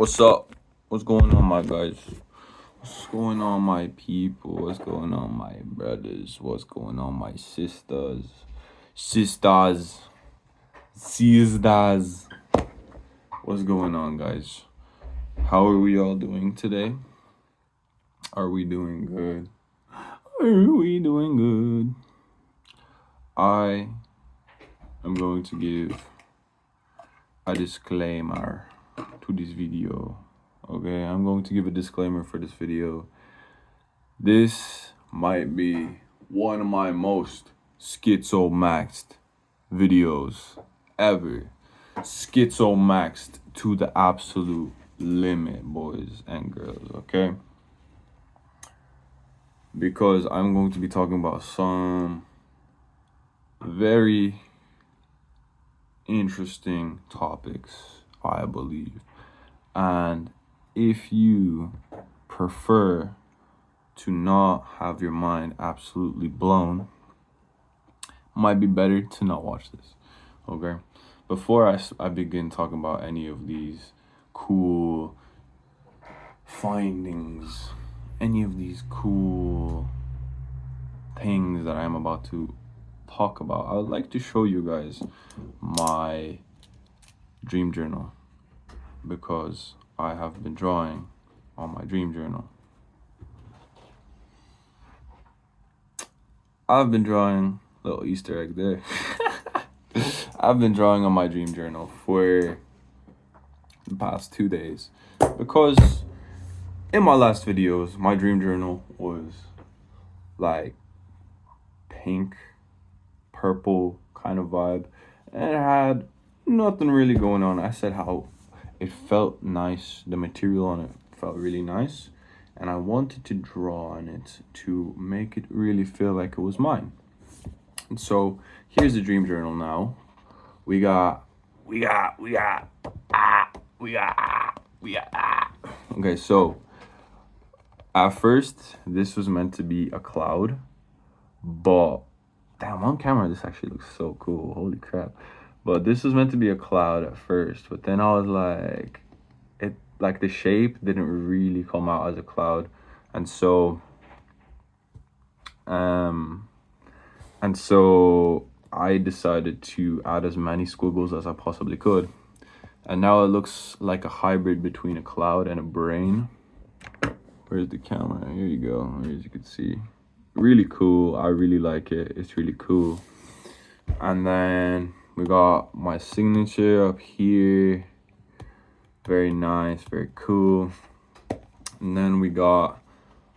What's up? What's going on, my guys? What's going on, my people? What's going on, my brothers? What's going on, my sisters? Sisters. What's going on, guys? How are we all doing today? Are we doing good? Are we doing good? I am going to give a disclaimer to this video. Okay, I'm going to give a disclaimer for this video. This might be one of my most schizomaxxed videos ever. Schizomaxxed to the absolute limit, boys and girls, okay? Because I'm going to be talking about some very interesting topics, I believe. And if you prefer to not have your mind absolutely blown, might be better to not watch this, okay? Before I begin talking about any of these cool findings, any of these cool things that I'm about to talk about, I would like to show you guys my dream journal, because I have been drawing on my dream journal. I've been drawing, little Easter egg there. I've been drawing on my dream journal for the past 2 days, because in my last videos, my dream journal was like pink, purple kind of vibe, and it had nothing really going on. I said how it felt nice, the material on it felt really nice, and I wanted to draw on it to make it really feel like it was mine. And so here's the dream journal now. We got. Okay, so at first this was meant to be a cloud, but damn, on camera this actually looks so cool. Holy crap. But this was meant to be a cloud at first, but then I was like, the shape didn't really come out as a cloud. And so I decided to add as many squiggles as I possibly could. And now it looks like a hybrid between a cloud and a brain. Where's the camera? Here you go. As you can see. Really cool. I really like it. It's really cool. And then we got my signature up here. Very nice, very cool. And then we got,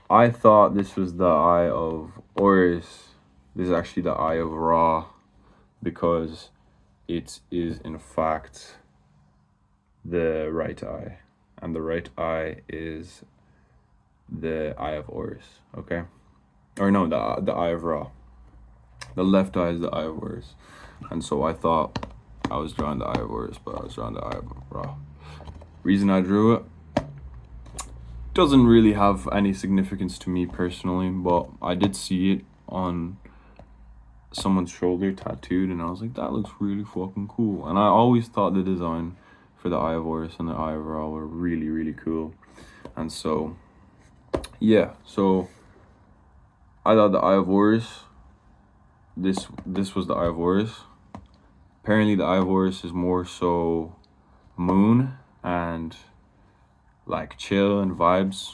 I thought this was the eye of Horus. This is actually the eye of Ra, because it is in fact the right eye, and the right eye is the eye of Horus, okay? Or no, the eye of Ra. The left eye is the eye of Horus. And so I thought I was drawing the eye of Horus, but I was drawing the eye of Ra. Reason I drew it doesn't really have any significance to me personally, but I did see it on someone's shoulder tattooed, and I was like, that looks really fucking cool. And I always thought the design for the eye of Horus and the eye of Ra were really, really cool. And so, yeah, so I thought the eye of Horus, this was the eye of Horus. Apparently the eye of Horus is more so moon and like chill and vibes,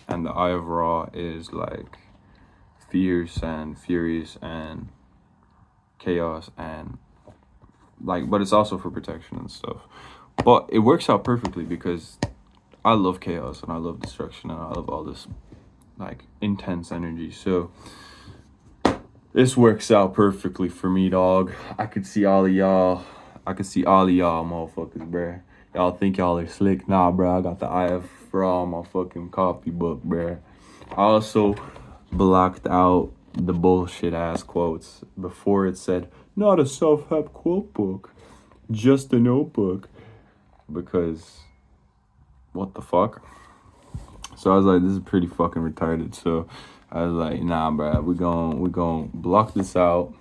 and the eye of Ra is like fierce and furious and chaos, and like, but it's also for protection and stuff. But it works out perfectly because I love chaos and I love destruction and I love all this like intense energy. So this works out perfectly for me, dog. I could see all of y'all motherfuckers, bruh. Y'all think y'all are slick. Nah, bruh, I got the eye of Ra on my fucking copybook, bruh. I also blocked out the bullshit ass quotes before it said, not a self-help quote book, just a notebook. Because what the fuck? So I was like, this is pretty fucking retarded. So I was like, nah, bruh, we gon' block this out.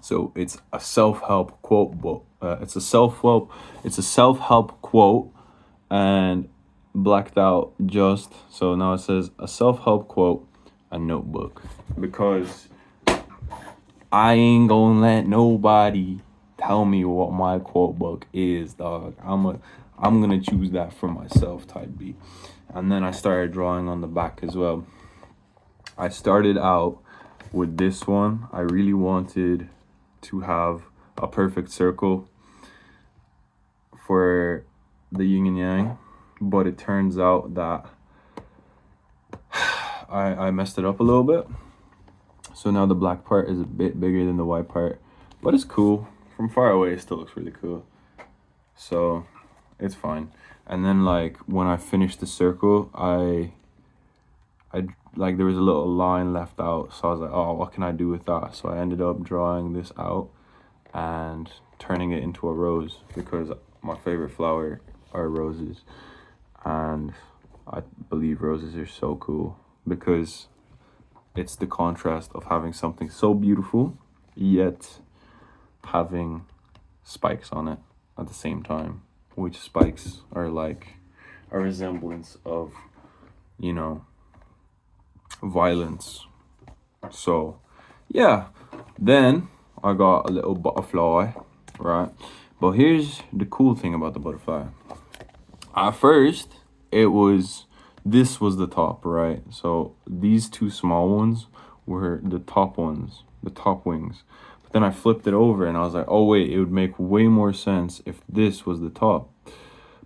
So it's a self-help quote book. It's a self-help quote and blacked out just. So now it says a self-help quote, a notebook. Because I ain't gonna let nobody tell me what my quote book is, dog. I'm gonna choose that for myself, type B. And then I started drawing on the back as well. I started out with this one. I really wanted to have a perfect circle for the yin and yang, but it turns out that I messed it up a little bit. So now the black part is a bit bigger than the white part, but it's cool. From far away, it still looks really cool. So it's fine. And then like when I finished the circle, I like there was a little line left out. So I was like, oh, what can I do with that? So I ended up drawing this out and turning it into a rose, because my favorite flower are roses. And I believe roses are so cool because it's the contrast of having something so beautiful yet having spikes on it at the same time, which spikes are like a resemblance of, you know, violence. So yeah, then I got a little butterfly, right? But here's the cool thing about the butterfly. At first, this was the top, right? So these two small ones were the top ones, the top wings. But then I flipped it over and I was like, oh wait, it would make way more sense if this was the top.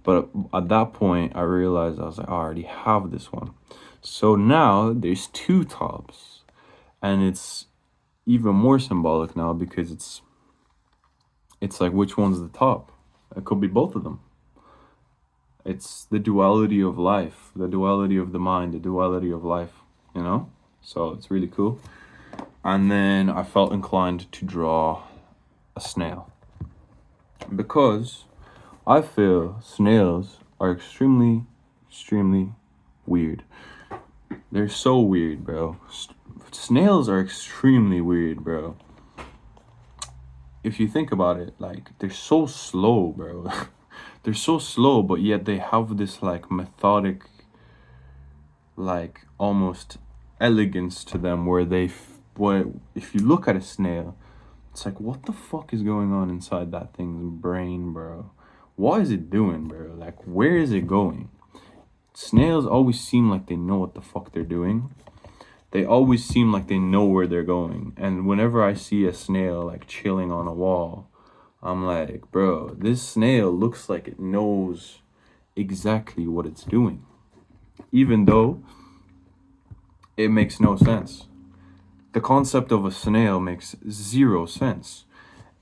But at that point, I realized, I was like, oh, I already have this one. So now there's two tops, and it's even more symbolic now because it's like, which one's the top? It could be both of them. It's the duality of life, the duality of the mind, the duality of life, you know? So it's really cool. And then I felt inclined to draw a snail, because I feel snails are extremely, extremely weird. They're so weird, bro. Snails are extremely weird, bro. If you think about it, like, they're so slow, bro. They're so slow, but yet they have this like methodic, like almost elegance to them, where if you look at a snail, it's like, what the fuck is going on inside that thing's brain, bro? What is it doing, bro? Like, where is it going? Snails always seem like they know what the fuck they're doing. They always seem like they know where they're going. And whenever I see a snail like chilling on a wall, I'm like, bro, this snail looks like it knows exactly what it's doing, even though it makes no sense. The concept of a snail makes zero sense.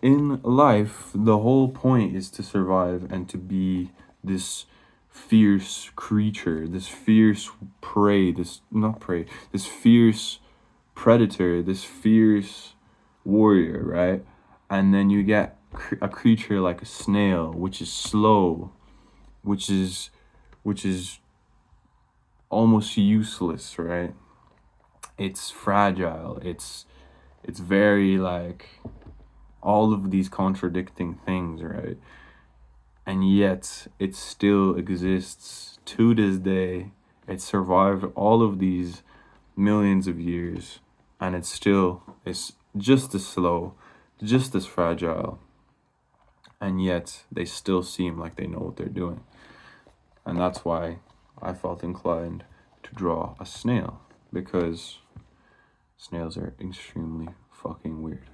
In life, the whole point is to survive and to be this fierce creature, this fierce prey, this fierce predator, this fierce warrior, right? And then you get a creature like a snail, which is slow, which is almost useless, right? It's fragile. It's very like all of these contradicting things, right? And yet it still exists to this day. It survived all of these millions of years, and it's just as slow, just as fragile, and yet they still seem like they know what they're doing. And that's why I felt inclined to draw a snail, because snails are extremely fucking weird.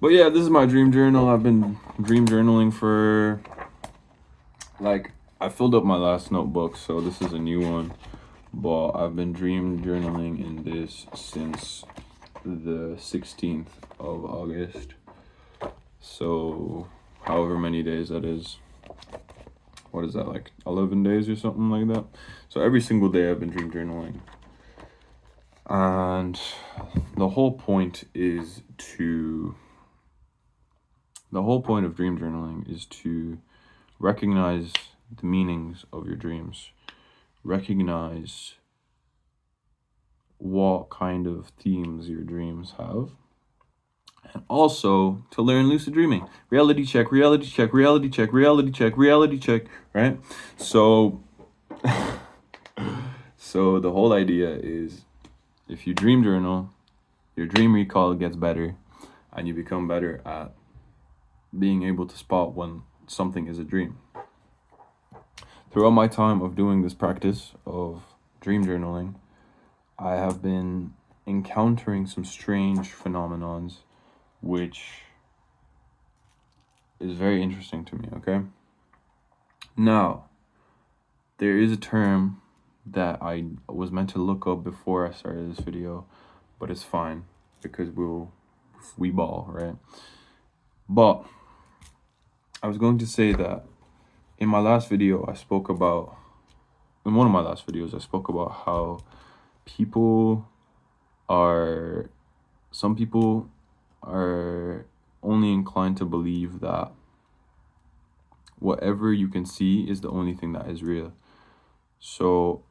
But yeah, this is my dream journal. I've been dream journaling for, like, I filled up my last notebook, so this is a new one. But I've been dream journaling in this since the 16th of August. So however many days that is. What is that, like 11 days or something like that? So every single day I've been dream journaling. And the whole point of dream journaling is to recognize the meanings of your dreams, recognize what kind of themes your dreams have, and also to learn lucid dreaming. Reality check, reality check, reality check, reality check, reality check, right? So, so the whole idea is if you dream journal, your dream recall gets better and you become better at being able to spot when something is a dream. Throughout my time of doing this practice of dream journaling, I have been encountering some strange phenomenons, which is very interesting to me, okay? Now, there is a term that I was meant to look up before I started this video, but it's fine because we ball, right? But I was going to say that in my last video, in one of my last videos, I spoke about how some people are only inclined to believe that whatever you can see is the only thing that is real. So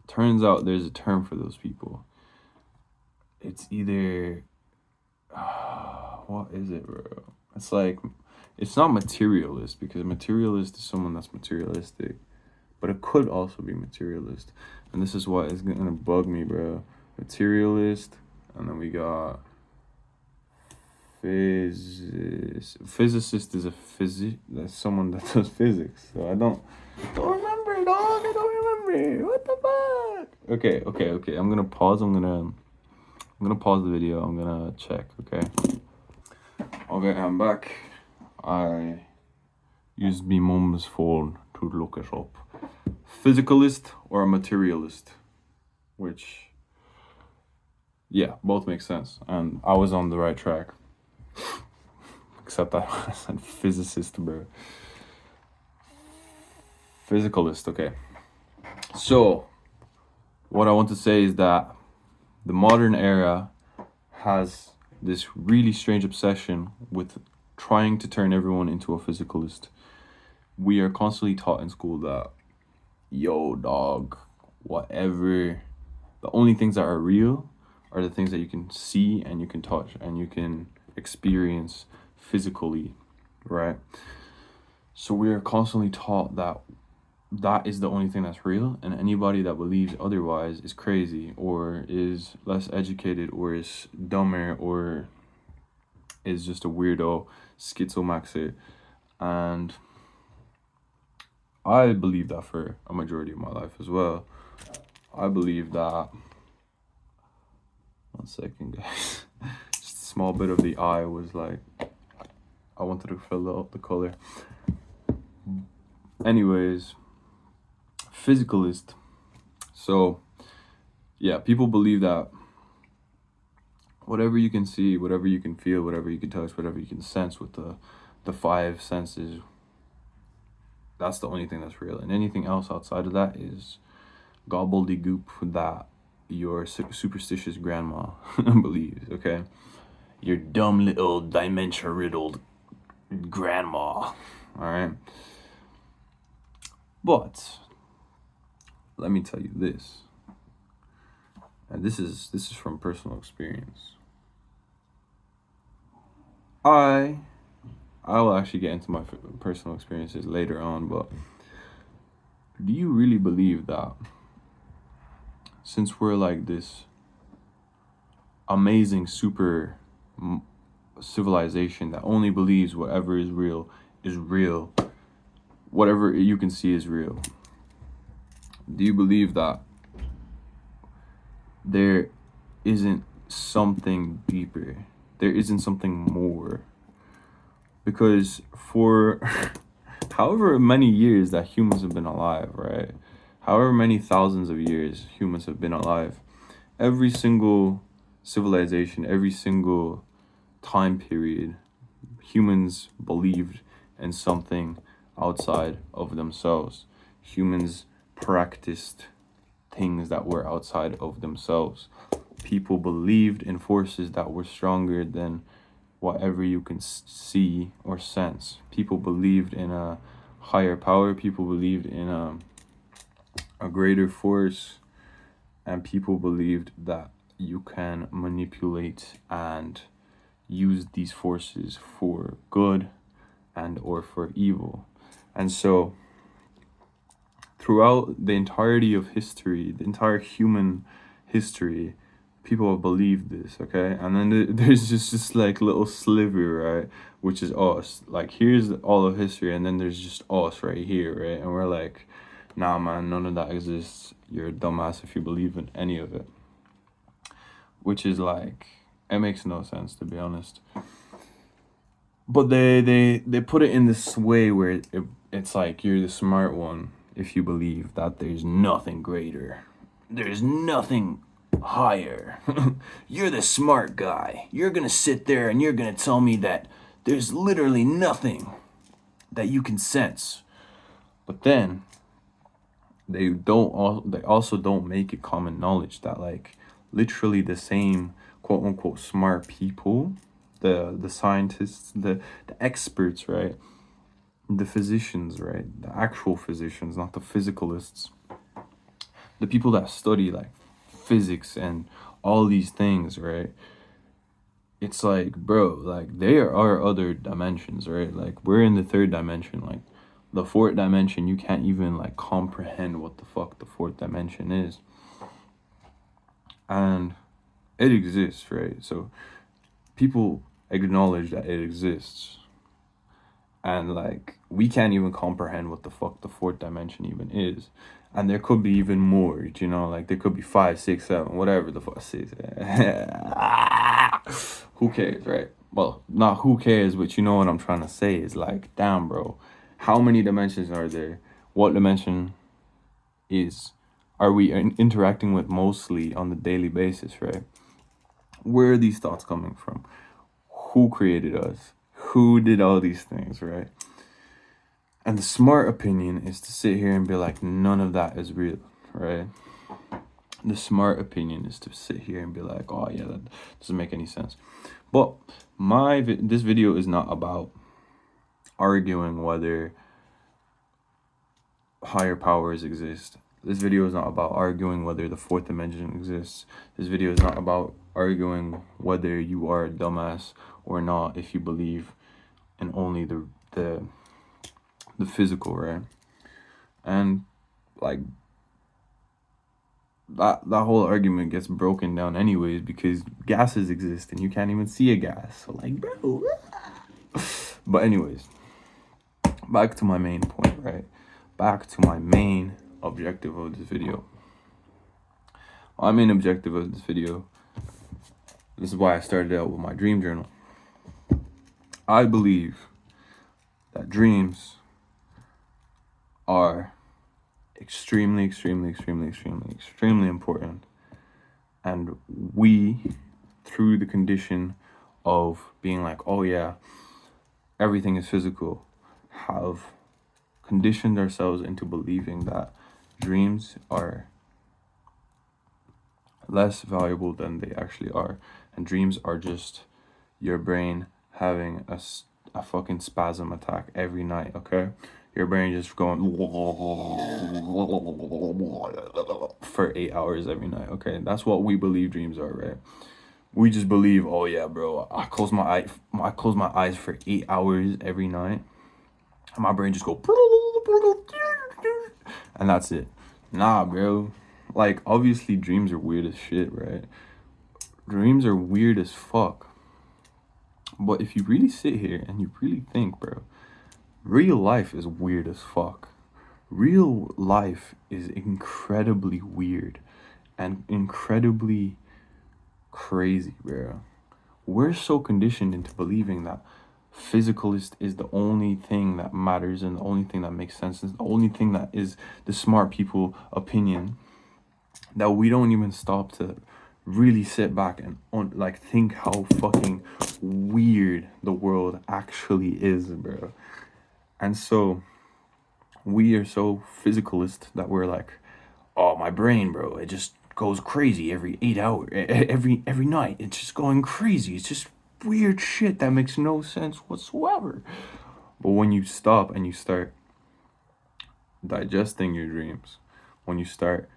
turns out there's a term for those people. It's either what is it, bro? It's like, it's not materialist, because a materialist is someone that's materialistic, but it could also be materialist, and this is what is gonna bug me, bro. Materialist, and then we got physicist is that's someone that does physics. So I don't remember, dog. I don't remember. What the fuck? Okay. I'm gonna pause. I'm gonna pause the video. I'm gonna check. Okay, I'm back. I used my mom's phone to look it up. Physicalist or a materialist, which, yeah, both make sense, and I was on the right track. Except that I said physicist, bro. Physicalist, okay. So, what I want to say is that the modern era has this really strange obsession with trying to turn everyone into a physicalist. We are constantly taught in school that, yo, dog, whatever, the only things that are real are the things that you can see and you can touch and you can experience physically, right? So we are constantly taught that that is the only thing that's real, and anybody that believes otherwise is crazy or is less educated or is dumber or is just a weirdo, schizomaxxing. And I believe that for a majority of my life as well. I believe that, one second, guys. Just a small bit of the eye was like, I wanted to fill out the color. Anyways, physicalist. So, yeah, people believe that whatever you can see, whatever you can feel, whatever you can touch, whatever you can sense with the five senses, that's the only thing that's real. And anything else outside of that is gobbledygook that your superstitious grandma believes, okay? Your dumb little dementia-riddled grandma, all right? But let me tell you this, and this is from personal experience. I will actually get into my personal experiences later on, but do you really believe that since we're like this amazing super civilization that only believes whatever is real, whatever you can see is real, do you believe that there isn't something deeper? There isn't something more? Because for however many years that humans have been alive, right? However many thousands of years humans have been alive, every single civilization, every single time period, humans believed in something outside of themselves. Humans practiced things that were outside of themselves. People believed in forces that were stronger than whatever you can see or sense. People believed in a higher power. People believed in a greater force, and people believed that you can manipulate and use these forces for good and or for evil. And so throughout the entirety of history, the entire human history, people have believed this, okay? And then there's just this like little sliver, right? Which is us. Like, here's all of history, and then there's just us right here, right? And we're like, nah, man, none of that exists. You're a dumbass if you believe in any of it. Which is like, it makes no sense, to be honest. But they put it in this way where it's like you're the smart one if you believe that there's nothing greater. There's nothing higher. You're the smart guy. You're gonna sit there and you're gonna tell me that there's literally nothing that you can sense. But then they also don't make it common knowledge that like literally the same quote unquote smart people, the scientists, the experts, right? The physicians, right? The actual physicians, not the physicalists. The people that study like physics and all these things, right? It's like, bro, like there are other dimensions, right? Like we're in the third dimension. Like the fourth dimension, you can't even like comprehend what the fuck the fourth dimension is. And it exists, right? So people acknowledge that it exists. And like we can't even comprehend what the fuck the fourth dimension even is. And there could be even more, you know, like there could be 5, 6, 7, whatever the fuck 6. Who cares, right? Well, not who cares, but you know what I'm trying to say is like, damn, bro, how many dimensions are there? What dimension are we interacting with mostly on the daily basis, right? Where are these thoughts coming from? Who created us? Who did all these things, right? And the smart opinion is to sit here and be like, none of that is real, right? The smart opinion is to sit here and be like, oh yeah, that doesn't make any sense. But this video is not about arguing whether higher powers exist. This video is not about arguing whether the fourth dimension exists. This video is not about arguing whether you are a dumbass or not if you believe in only the physical, right? And like that whole argument gets broken down anyways because gases exist and you can't even see a gas. So like, bro. But anyways, back to my main point, right? Back to my main objective of this video. My main objective of this video, this is why I started out with my dream journal. I believe that dreams are extremely important, and we, through the condition of being like, oh yeah, everything is physical, have conditioned ourselves into believing that dreams are less valuable than they actually are, and dreams are just your brain having a fucking spasm attack every night, okay? Your brain just going for 8 hours every night, okay? That's what we believe dreams are, right? We just believe, oh yeah, bro, I close my eyes for 8 hours every night, and my brain just go, and that's it. Nah, bro. Like, obviously, dreams are weird as shit, right? Dreams are weird as fuck. But if you really sit here and you really think, bro, real life is weird as fuck. Real life is incredibly weird and incredibly crazy, bro. We're so conditioned into believing that physicalist is the only thing that matters and the only thing that makes sense, is the only thing that is the smart people opinion, that we don't even stop to really sit back and like think how fucking weird the world actually is, bro. And so we are so physicalist that we're like, oh, my brain, bro, it just goes crazy every 8 hours, every night. It's just going crazy. It's just weird shit that makes no sense whatsoever. But when you stop and you start digesting your dreams, when you start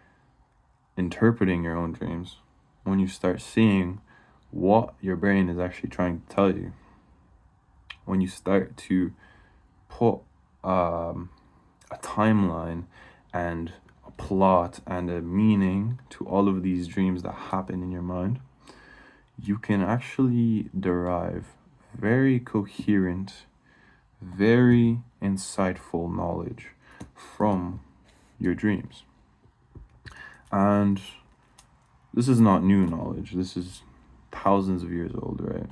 interpreting your own dreams, when you start seeing what your brain is actually trying to tell you. When you start to put a timeline and a plot and a meaning to all of these dreams that happen in your mind, you can actually derive very coherent, very insightful knowledge from your dreams. And this is not new knowledge. This is thousands of years old, right?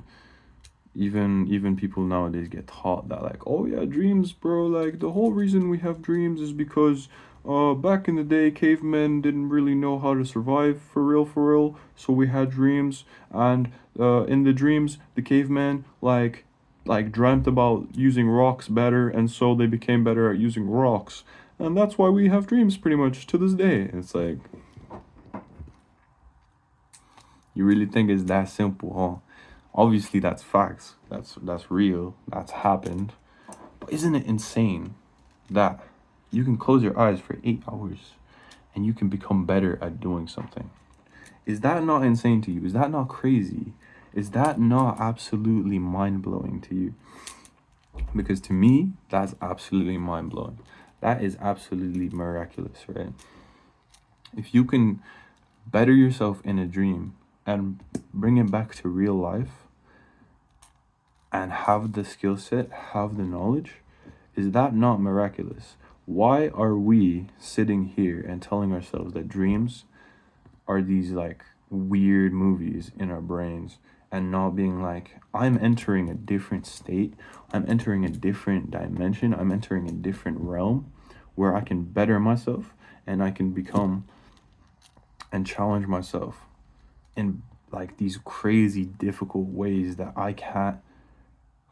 Even people nowadays get taught that, like, oh yeah, dreams, bro, like the whole reason we have dreams is because back in the day cavemen didn't really know how to survive for real, so we had dreams, and in the dreams the cavemen like dreamt about using rocks better, and so they became better at using rocks, and that's why we have dreams pretty much to this day. It's like, you really think it's that simple, huh? Obviously, that's facts. That's real. That's happened. But isn't it insane that you can close your eyes for 8 hours and you can become better at doing something? Is that not insane to you? Is that not crazy? Is that not absolutely mind-blowing to you? Because to me, that's absolutely mind-blowing. That is absolutely miraculous, right? If you can better yourself in a dream and bring it back to real life, and have the skill set, have the knowledge, is that not miraculous? Why are we sitting here and telling ourselves that dreams are these like weird movies in our brains, and not being like, I'm entering a different state, I'm entering a different dimension, I'm entering a different realm where I can better myself and I can become and challenge myself in like these crazy difficult ways that I can't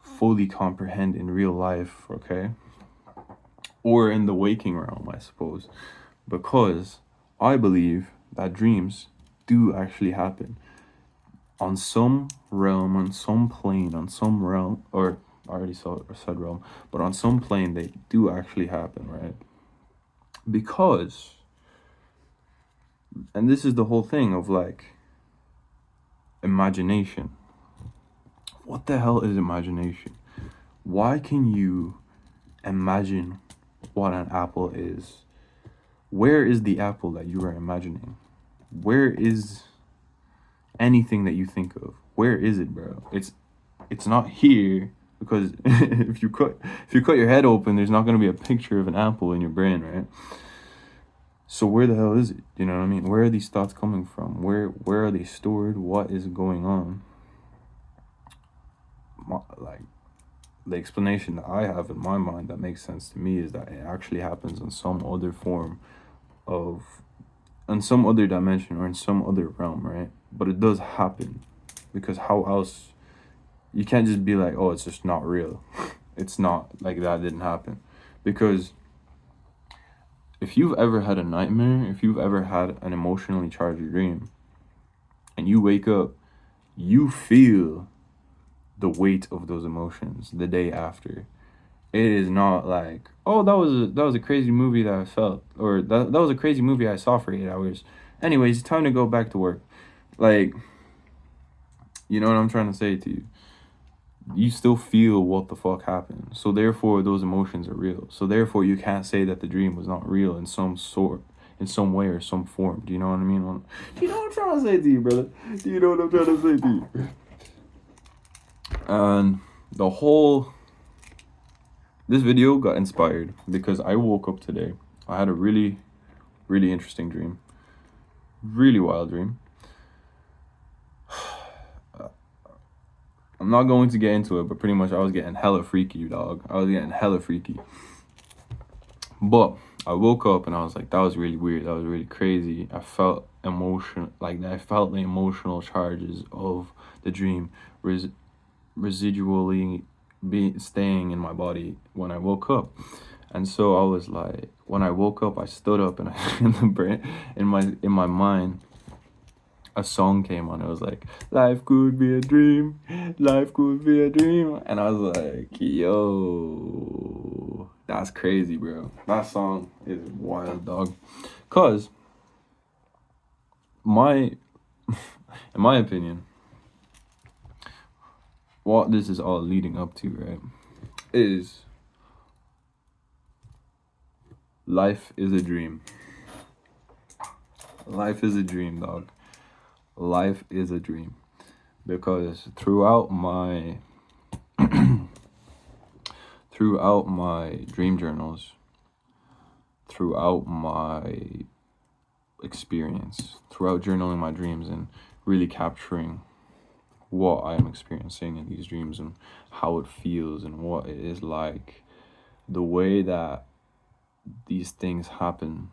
fully comprehend in real life, okay? Or in the waking realm, I suppose. Because I believe that dreams do actually happen on some realm, on some plane, on some realm, or I already said realm, but on some plane they do actually happen, right? Because, and this is the whole thing of like imagination. What the hell is imagination? Why can you imagine what an apple is? Where is the apple that you are imagining? Where is anything that you think of? Where is it, bro? It's not here, because if you cut your head open, there's not going to be a picture of an apple in your brain, right? So where the hell is it? You know what I mean? Where are these thoughts coming from? Where are they stored? What is going on? Like, the explanation that I have in my mind that makes sense to me is that it actually happens in some other form of, in some other dimension or in some other realm, right? But it does happen, because how else? You can't just be like, oh, it's just not real. It's not like that didn't happen. Because if you've ever had a nightmare, if you've ever had an emotionally charged dream, and you wake up, you feel the weight of those emotions the day after. It is not like, oh, that was a crazy movie that I felt, or that was a crazy movie I saw for 8 hours. Anyways, it's time to go back to work. Like, you know what I'm trying to say to you? You still feel what the fuck happened. So therefore, those emotions are real. So therefore, you can't say that the dream was not real in some sort, in some way or some form. Do you know what I mean? Do you know what I'm trying to say to you, brother? Do you know what I'm trying to say to you? And this video got inspired because I woke up today. I had a really, really interesting dream. Really wild dream. I'm not going to get into it, but pretty much I was getting hella freaky, dog. I was getting hella freaky. But I woke up and I was like, that was really weird. That was really crazy. I felt emotion, like I felt the emotional charges of the dream residually staying in my body when I woke up. And so I was like, when I woke up, I stood up and in my mind, a song came on. It was like, life could be a dream, life could be a dream. And I was like, yo, that's crazy, bro. That song is wild, dog. Cause in my opinion, what this is all leading up to, right, is life is a dream. Life is a dream, dog. Life is a dream. Because throughout my dream journals, throughout my experience, throughout journaling my dreams and really capturing what I'm experiencing in these dreams and how it feels and what it is like, the way that these things happen,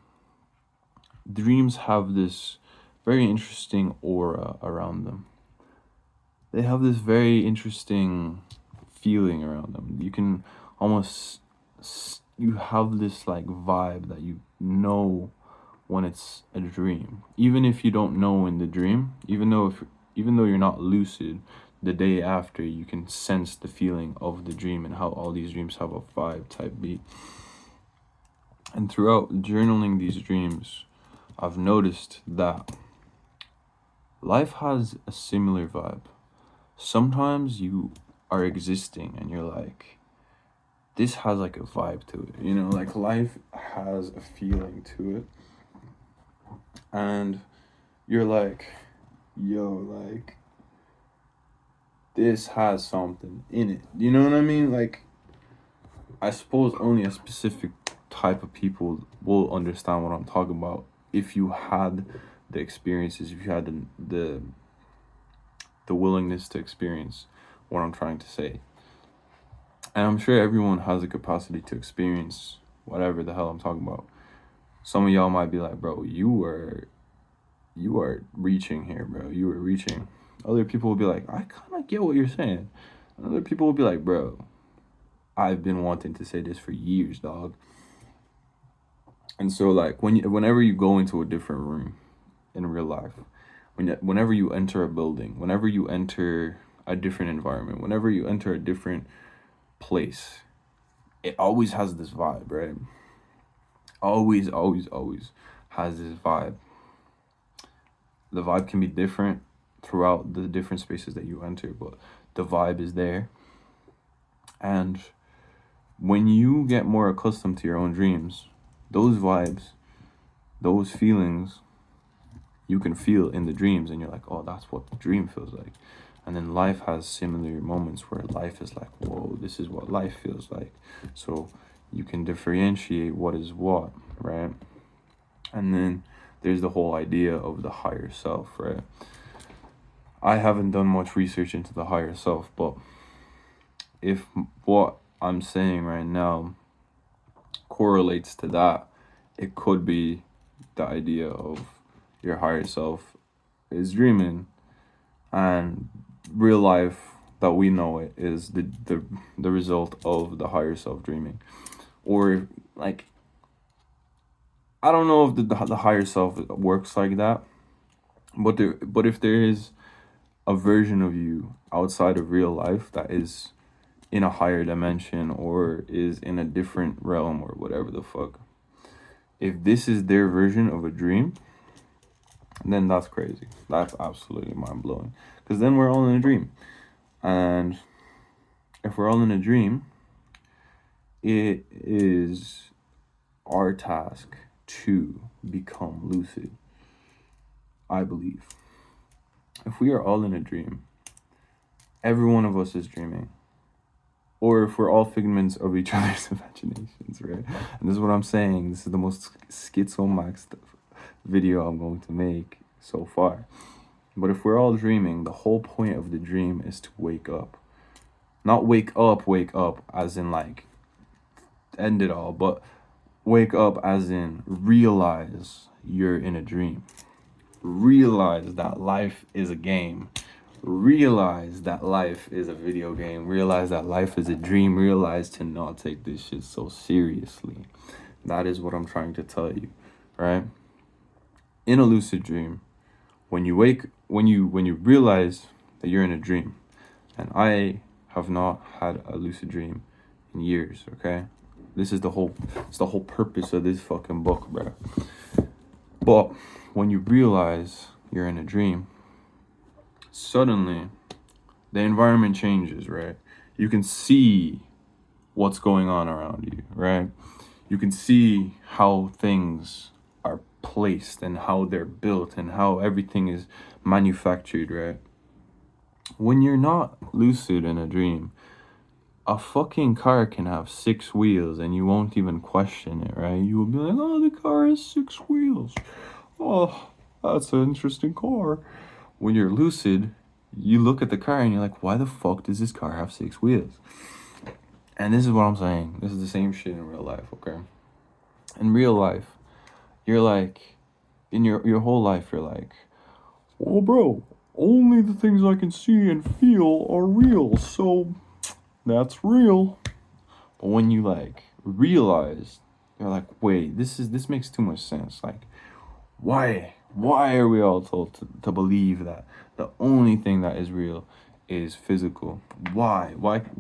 dreams have this very interesting aura around them. They have this very interesting feeling around them. You can almost, you have this like vibe that you know when it's a dream, even if you don't know in the dream, even though you're not lucid, the day after you can sense the feeling of the dream and how all these dreams have a vibe type beat. And throughout journaling these dreams, I've noticed that life has a similar vibe. Sometimes you are existing and you're like, this has like a vibe to it, you know, like life has a feeling to it. And you're like, yo, like, this has something in it. You know what I mean? Like, I suppose only a specific type of people will understand what I'm talking about. If you had the experiences, if you had the willingness to experience what I'm trying to say. And I'm sure everyone has the capacity to experience whatever the hell I'm talking about. Some of y'all might be like, bro, you are reaching here, bro. You were reaching. Other people will be like, I kind of get what you're saying. And other people will be like, bro, I've been wanting to say this for years, dog. And so, like, whenever you go into a different room in real life, whenever you enter a building, whenever you enter a different environment, whenever you enter a different place, it always has this vibe, right? Always has this vibe. The vibe can be different throughout the different spaces that you enter, but the vibe is there. And when you get more accustomed to your own dreams, those vibes, those feelings, you can feel in the dreams, and you're like, oh, that's what the dream feels like. And then life has similar moments where life is like, whoa, this is what life feels like. So you can differentiate what is what, right? And then there's the whole idea of the higher self, right? I haven't done much research into the higher self, but if what I'm saying right now correlates to that, it could be the idea of your higher self is dreaming, and real life that we know it is the result of the higher self dreaming. Or like, I don't know if the higher self works like that, but if there is a version of you outside of real life that is in a higher dimension or is in a different realm or whatever the fuck, if this is their version of a dream, then that's crazy. That's absolutely mind-blowing. Because then we're all in a dream. And if we're all in a dream, it is our task to become lucid, I believe. If we are all in a dream, every one of us is dreaming. Or if we're all figments of each other's imaginations, right? And this is what I'm saying. This is the most schizomaxxed video I'm going to make so far. But if we're all dreaming, the whole point of the dream is to wake up. Not wake up as in like end it all, but wake up as in realize you're in a dream. Realize that life is a game. Realize that life is a video game. Realize that life is a dream. Realize to not take this shit so seriously. That is what I'm trying to tell you, right? In a lucid dream, when you realize that you're in a dream, and I have not had a lucid dream in years, okay? It's the whole purpose of this fucking book, bro. But when you realize you're in a dream, suddenly the environment changes, right? You can see what's going on around you, right? You can see how things are placed and how they're built and how everything is manufactured, right? When you're not lucid in a dream, a fucking car can have 6 wheels and you won't even question it, right? You will be like, oh, the car has 6 wheels. Oh, that's an interesting car. When you're lucid, you look at the car and you're like, why the fuck does this car have 6 wheels? And this is what I'm saying. This is the same shit in real life, okay? In real life, you're like, in your whole life, you're like, well, bro, only the things I can see and feel are real, so that's real. But when you like realize, you're like, wait, this makes too much sense. Like, why are we all told to believe that the only thing that is real is physical? Why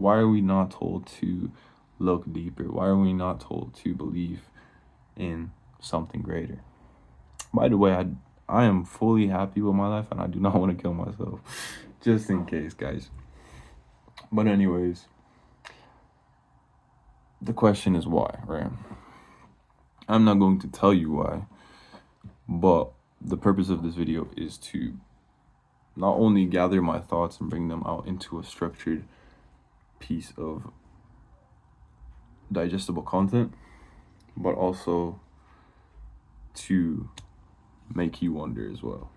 are we not told to look deeper? Why are we not told to believe in something greater? By the way, I am fully happy with my life and I do not want to kill myself. Just in case, guys. But anyways, the question is why, right? I'm not going to tell you why, but the purpose of this video is to not only gather my thoughts and bring them out into a structured piece of digestible content, but also to make you wonder as well.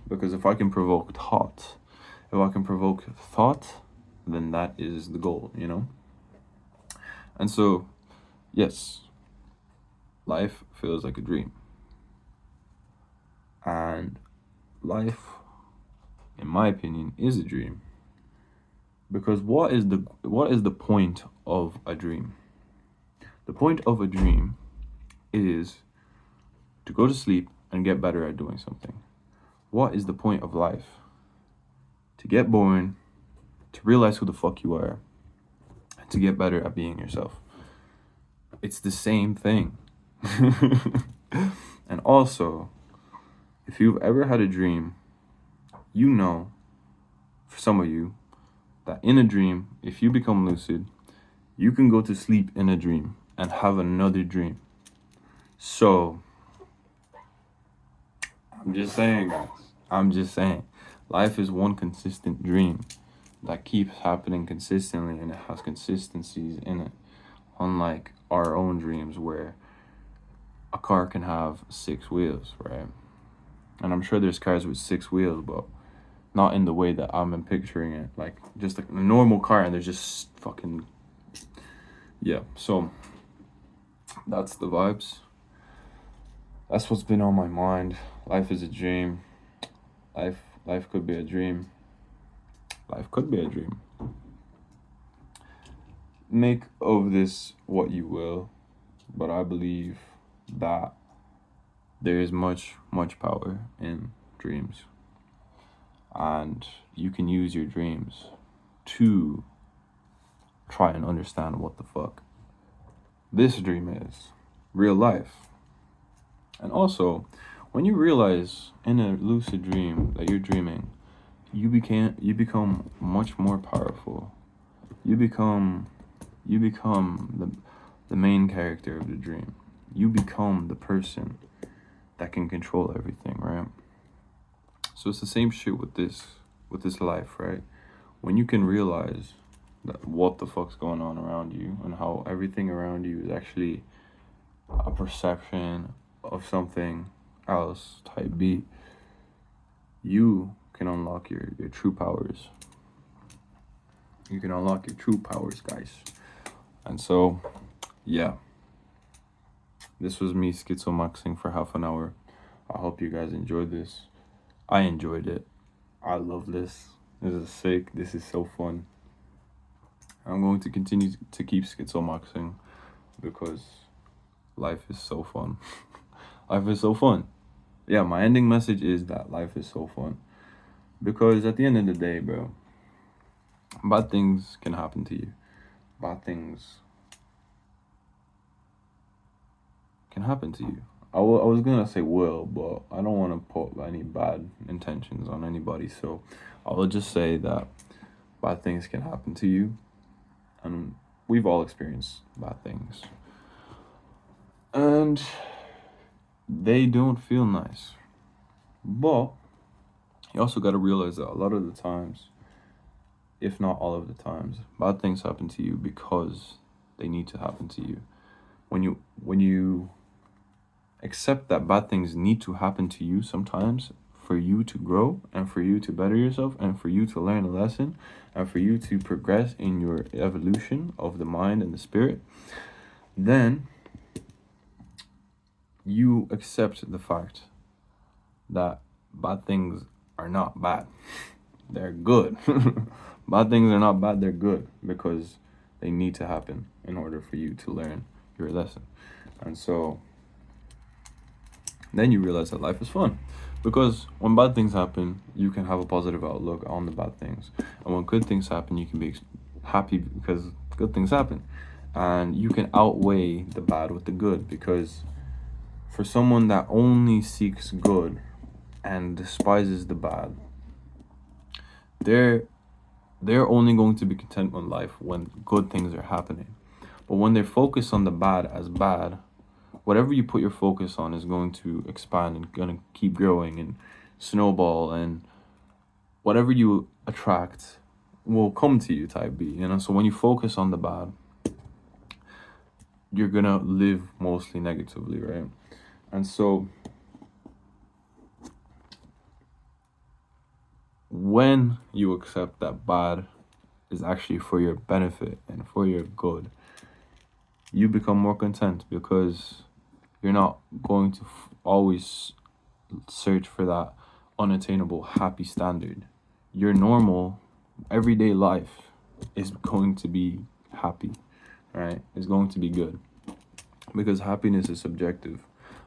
Because if I can provoke thought, then that is the goal, you know? And so, yes, life feels like a dream. And life, in my opinion, is a dream. Because what is the point of a dream? The point of a dream is to go to sleep and get better at doing something. What is the point of life? To get born, to realize who the fuck you are, and to get better at being yourself. It's the same thing. And also, if you've ever had a dream, you know, for some of you, that in a dream, if you become lucid, you can go to sleep in a dream and have another dream. So, I'm just saying, guys. I'm just saying. Life is one consistent dream that keeps happening consistently, and it has consistencies in it. Unlike our own dreams where a car can have 6 wheels, right? And I'm sure there's cars with 6 wheels, but not in the way that I'm picturing it. Like, just a normal car and there's just fucking... Yeah, so that's the vibes. That's what's been on my mind. Life is a dream. Life could be a dream. Life could be a dream. Make of this what you will, but I believe that there is much power in dreams. And you can use your dreams to try and understand what the fuck this dream is. Real life. And also, when you realize in a lucid dream that you're dreaming, you become much more powerful. You become the main character of the dream. You become the person that can control everything, right? So it's the same shit with this life, right? When you can realize that what the fuck's going on around you and how everything around you is actually a perception of something else, type B, you can unlock your true powers. You can unlock your true powers, guys. And so, yeah. This was me Schizomaxxing for half an hour. I hope you guys enjoyed this. I enjoyed it. I love this. This is sick. This is so fun. I'm going to continue to keep Schizomaxxing because life is so fun. Life is so fun. Yeah, my ending message is that life is so fun. Because at the end of the day, bro, bad things can happen to you. Bad things can happen to you. I was gonna say will, but I don't want to put any bad intentions on anybody. So I will just say that bad things can happen to you, and we've all experienced bad things, and they don't feel nice. But you also got to realize that a lot of the times, if not all of the times, bad things happen to you because they need to happen to you. When you accept that bad things need to happen to you sometimes for you to grow and for you to better yourself and for you to learn a lesson and for you to progress in your evolution of the mind and the spirit, then you accept the fact that bad things are not bad. They're good. Bad things are not bad, they're good because they need to happen in order for you to learn your lesson. And so then you realize that life is fun, because when bad things happen, you can have a positive outlook on the bad things, and when good things happen, you can be happy because good things happen, and you can outweigh the bad with the good. Because for someone that only seeks good and despises the bad, they're only going to be content with life when good things are happening. But when they focus on the bad as bad, whatever you put your focus on is going to expand and going to keep growing and snowball, and whatever you attract will come to you, type B, you know? So when you focus on the bad, you're going to live mostly negatively, right? And so when you accept that bad is actually for your benefit and for your good, you become more content, because you're not going to always search for that unattainable happy standard. Your normal everyday life is going to be happy, right? It's going to be good, because happiness is subjective.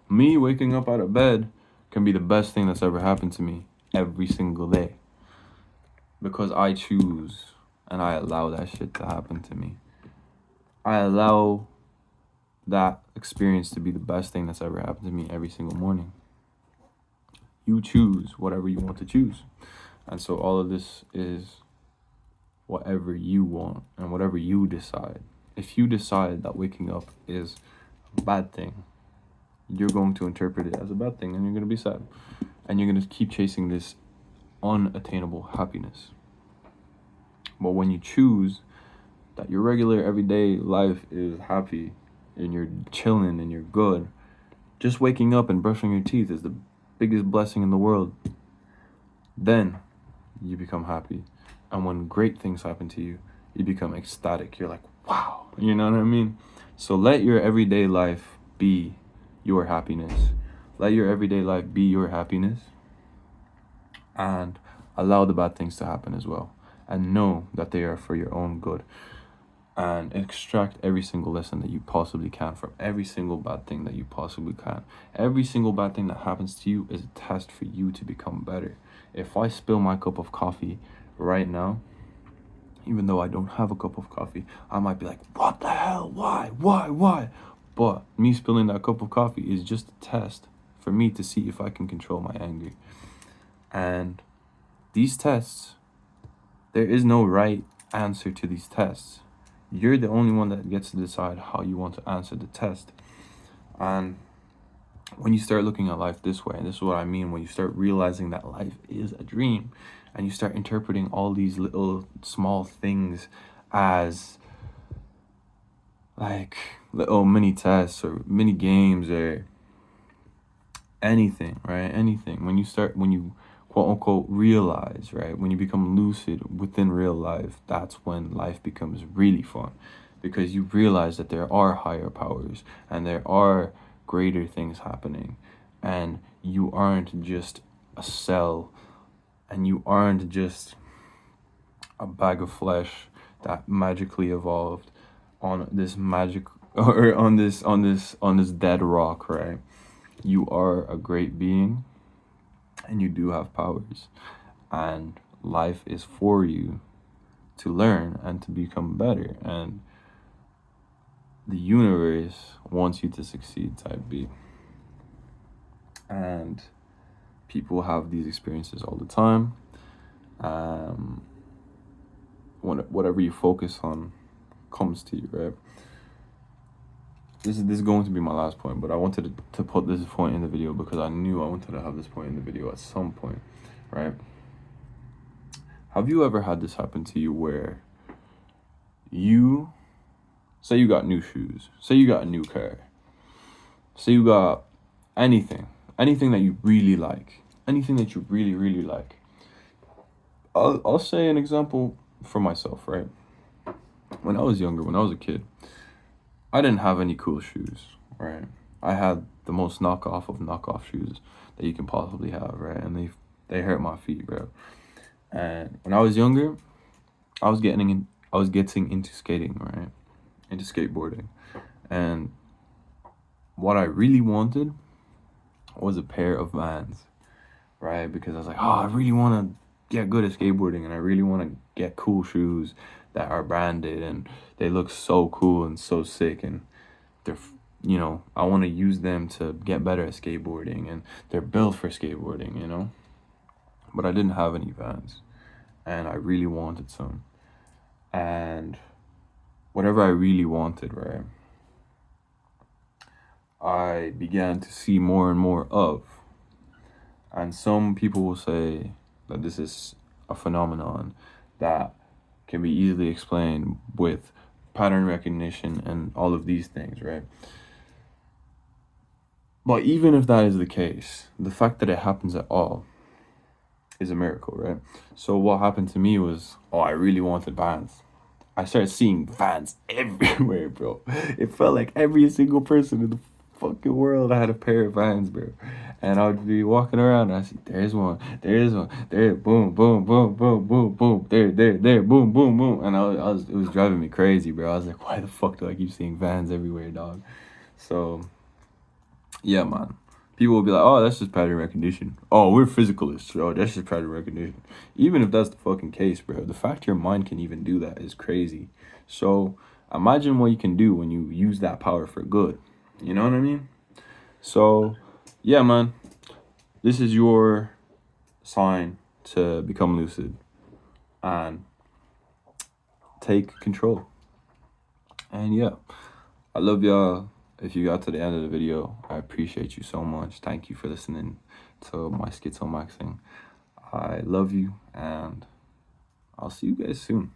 Me waking up out of bed can be the best thing that's ever happened to me every single day, because I choose and I allow that shit to happen to me. I allow that experience to be the best thing that's ever happened to me every single morning. You choose whatever you want to choose. And so all of this is whatever you want and whatever you decide. If you decide that waking up is a bad thing, you're going to interpret it as a bad thing, and you're going to be sad. And you're going to keep chasing this unattainable happiness. But when you choose that your regular everyday life is happy and you're chilling and you're good, just waking up and brushing your teeth is the biggest blessing in the world, then you become happy. And when great things happen to you, you become ecstatic. You're like, wow, you know what I mean? So let your everyday life be your happiness. Let your everyday life be your happiness, and allow the bad things to happen as well, and know that they are for your own good, and extract every single lesson that you possibly can from every single bad thing that you possibly can. Every single bad thing that happens to you is a test for you to become better. If I spill my cup of coffee right now, even though I don't have a cup of coffee, I might be like, what the hell? Why? But me spilling that cup of coffee is just a test for me to see if I can control my anger. And these tests, there is no right answer to these tests. You're the only one that gets to decide how you want to answer the test. And when you start looking at life this way, and this is what I mean, when you start realizing that life is a dream, and you start interpreting all these little small things as like little mini tests or mini games or anything, right? Anything. When you quote unquote realize, right? When you become lucid within real life, that's when life becomes really fun, because you realize that there are higher powers and there are greater things happening, and you aren't just a cell, and you aren't just a bag of flesh that magically evolved on this magic or on this dead rock, right? You are a great being, and you do have powers, and life is for you to learn and to become better, and the universe wants you to succeed, type B. And people have these experiences all the time. whatever you focus on comes to you, right? This is going to be my last point, but I wanted to put this point in the video because I knew I wanted to have this point in the video at some point, right? Have you ever had this happen to you where you, say you got new shoes, say you got a new car, say you got anything that you really like, anything that you really, really like. I'll say an example for myself, right? When I was younger, when I was a kid, I didn't have any cool shoes, right? I had the most knockoff of knockoff shoes that you can possibly have, right? And they hurt my feet, bro. And when I was younger, I was getting into skating, right? Into skateboarding. And what I really wanted was a pair of Vans, right? Because I was like, oh, I really want to get good at skateboarding, and I really want to get cool shoes that are branded and they look so cool and so sick, and they're, you know, I want to use them to get better at skateboarding, and they're built for skateboarding, you know. But I didn't have any Vans, and I really wanted some. And whatever I really wanted, right, I began to see more and more of. And some people will say that this is a phenomenon that can be easily explained with pattern recognition and all of these things, right? But even if that is the case, the fact that it happens at all is a miracle, right? So what happened to me was, oh, I really wanted Vans. I started seeing Vans everywhere, bro. It felt like every single person in the fucking world had a pair of Vans, bro. And I would be walking around and I see, there's one, there, boom, boom, boom, boom, boom, boom, there, boom, boom, boom. And it was driving me crazy, bro. I was like, why the fuck do I keep seeing Vans everywhere, dog? So, yeah, man. People will be like, oh, that's just pattern recognition. Oh, we're physicalists. Oh, that's just pattern recognition. Even if that's the fucking case, bro, the fact your mind can even do that is crazy. So imagine what you can do when you use that power for good. You know what I mean? So, yeah, man. This is your sign to become lucid and take control. And yeah, I love y'all. If you got to the end of the video, I appreciate you so much. Thank you for listening to my Schizomaxxing. I love you, and I'll see you guys soon.